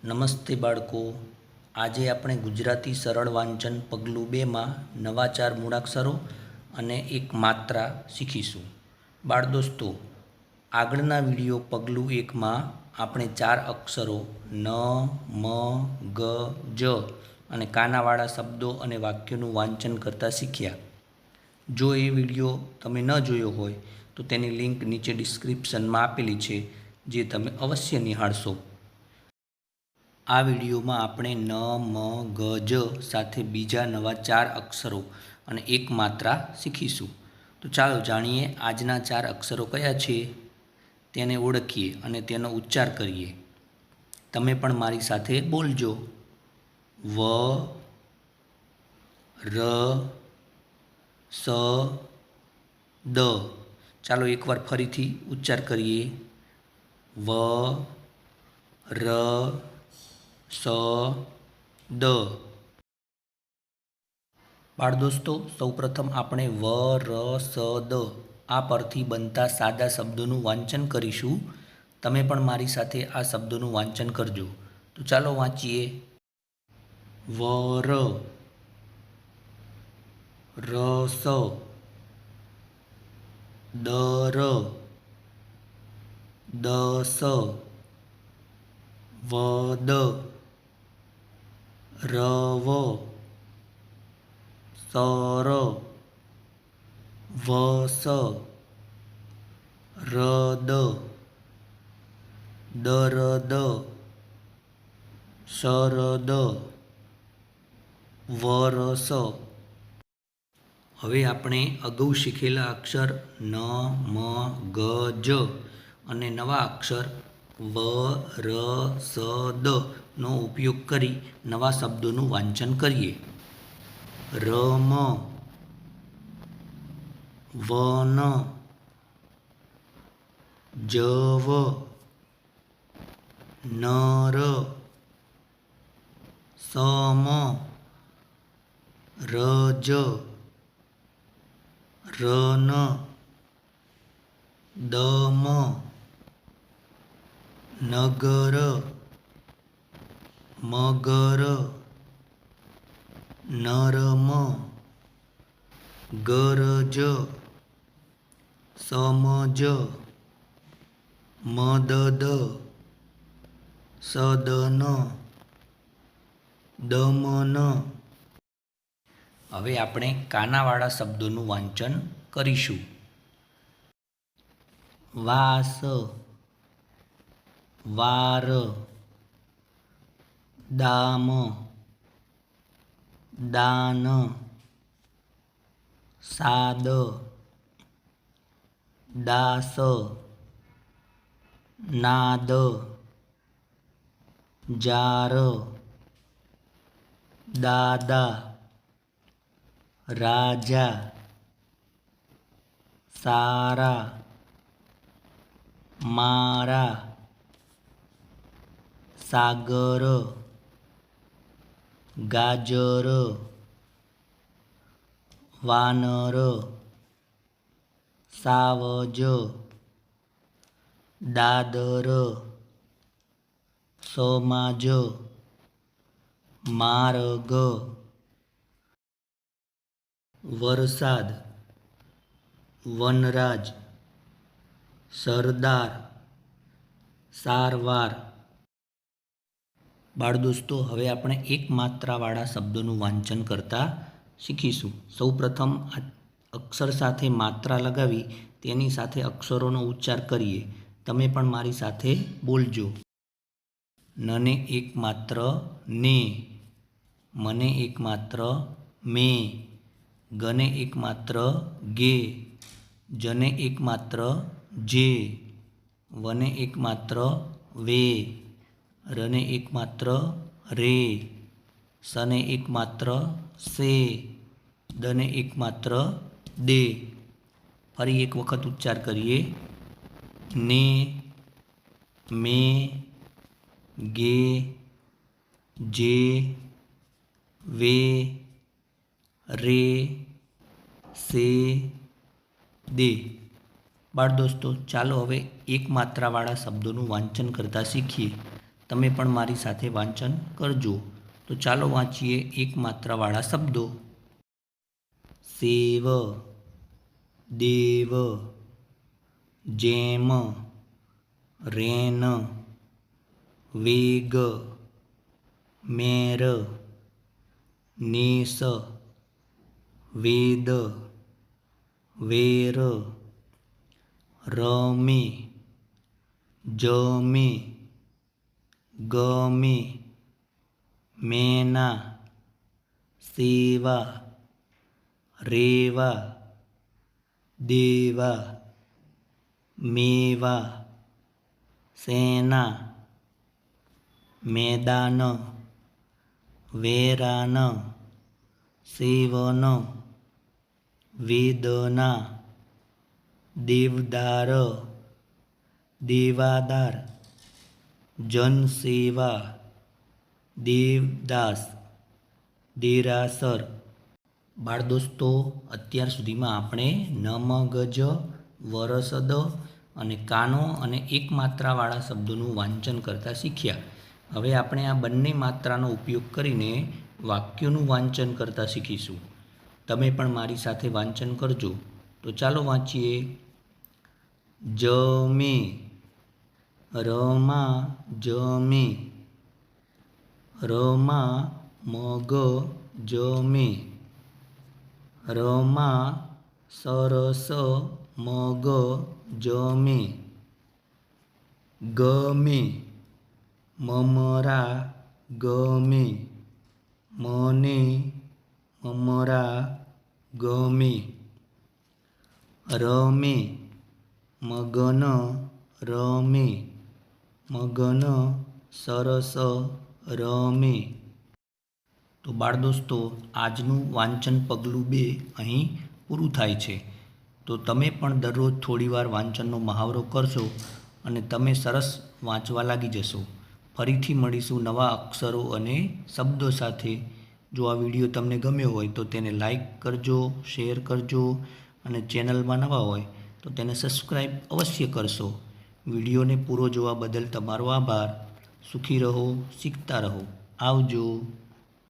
નમસ્તે બાળકો. આજે આપણે ગુજરાતી સરળ વાંચન પગલું 2માં નવા 4 મૂળાક્ષરો અને એક માત્રા શીખીશું. બાળ દોસ્તો, આગળના વિડીયો પગલું 1માં આપણે 4 અક્ષરો ન, મ, ગ, જ અને કાનાવાળા શબ્દો અને વાક્યોનું વાંચન કરતા શીખ્યા. જો એ વિડીયો તમે ન જોયો હોય તો તેની લિંક નીચે ડિસ્ક્રિપ્શનમાં આપેલી છે, જે તમે અવશ્ય નિહાળશો. આ વિડીયોમાં આપણે ન, મ, ગ, જ સાથે બીજા નવા 4 અક્ષરો અને એક માત્રા શીખીશું. તો ચાલો જાણીએ આજના 4 અક્ષરો કયા છે, તેને ઓળખીએ અને તેનો ઉચ્ચાર કરીએ. તમે પણ મારી સાથે બોલજો. વ, ર, સ, દ. ચાલો એકવાર ફરીથી ઉચ્ચાર કરીએ. વ, ર, સ, દ. બાળ દોસ્તો, સૌપ્રથમ આપણે વ, ર, સ, દ આ પરથી બનતા સાદા શબ્દોનું વાંચન કરીશું. તમે પણ મારી સાથે આ શબ્દોનું વાંચન કરજો. તો ચાલો વાંચીએ. વર, રસ, દર, દસ, વદ, રવ, સર, વસ, રદ, દરદ, શરદ, વરસ. હવે આપણે અગાઉ શીખેલા અક્ષર ન, મ, ગ, જ અને નવા અક્ષર વ, ર, સ, દ નો ઉપયોગ કરી નવા શબ્દોનું વાંચન કરીએ. રમ, વન, જવ, નર, સમ, રજ, રન, દમ, નગર, મગર, નરમ, ગરજ, સમજ, મદદ, સદન, દમન. હવે આપણે કાનાવાળા શબ્દોનું વાંચન કરીશું. વાસ, વાર, દામ, દાન, સાદ, દાસ, નાદ, જાર, દાદા, રાજા, સારા, મારા, સાગર, ગાજર, વાનર, સાવજ, દાદર, સમાજ, માર્ગ, વરસાદ, વનરાજ, સરદાર, સારવાર. બાળ દોસ્તો, હવે આપણે એક માત્રાવાળા શબ્દોનું વાંચન કરતા શીખીશું. સૌપ્રથમ અક્ષર સાથે માત્રા લગાવી તેની સાથે અક્ષરોનો ઉચ્ચાર કરીએ. તમે પણ મારી સાથે બોલજો. નને એક માત્ર ને, મને એક માત્ર મે, ગને એક માત્ર ગે, જને એક માત્ર જે, વને એક માત્ર વે, રને એક માત્ર રે, સને એક માત્ર સે, દને એક માત્ર દે. ફરી એક વખત ઉચ્ચાર કરીએ. ને, મે, ગે, જે, વે, રે, સે, દે. બાળ દોસ્તો, ચાલો હવે એક માત્રાવાળા શબ્દોનું વાંચન કરતા શીખીએ. તમે પણ મારી સાથે વાંચન કરજો. તો ચાલો વાંચીએ એક માત્રાવાળા શબ્દો. સેવ, દેવ, જેમ, રેન, વેગ, મેર, નેસ, વેદ, વેર, રમે, જમે, ગમે, મેના, સેવા, રેવા, દેવા, મેવા, સેના, મેદાન, વેરાન, સેવન, વેદના, દેવદાર, દેવાદાર, જનસેવા, દેવદાસ, દેરાસર. બાળ દોસ્તો, અત્યાર સુધીમાં આપણે નમ, ગજ, વરસદ અને કાનો અને એક માત્રાવાળા શબ્દોનું વાંચન કરતા શીખ્યા. હવે આપણે આ બંને માત્રાનો ઉપયોગ કરીને વાક્યોનું વાંચન કરતા શીખીશું. તમે પણ મારી સાથે વાંચન કરજો. તો ચાલો વાંચીએ. જમે, રમા, જમે, રમા, મગ, જમે, રમા, સરસ, મગ, જમે, ગમે, મમરા, ગમે, મને, મમરા, ગમે, રમે, મગન, રમે, મગન, સરસ, રમે. તો બાળ દોસ્તો, આજનું વાંચન પગલું 2 અહીં પૂરું થાય છે. તો તમે પણ દરરોજ થોડીવાર વાંચનનો મહાવરો કરશો અને તમે સરસ વાંચવા લાગી જશો. ફરીથી મળીશું નવા અક્ષરો અને શબ્દો સાથે. જો આ વિડીયો તમને ગમ્યો હોય તો તેને લાઈક કરજો, શેર કરજો અને ચેનલમાં નવા હોય તો તેને સબસ્ક્રાઈબ અવશ્ય કરશો. વિડીયોને પૂરો જોવા બદલ તમારો આભાર. સુખી રહો, શીખતા રહો. આવજો.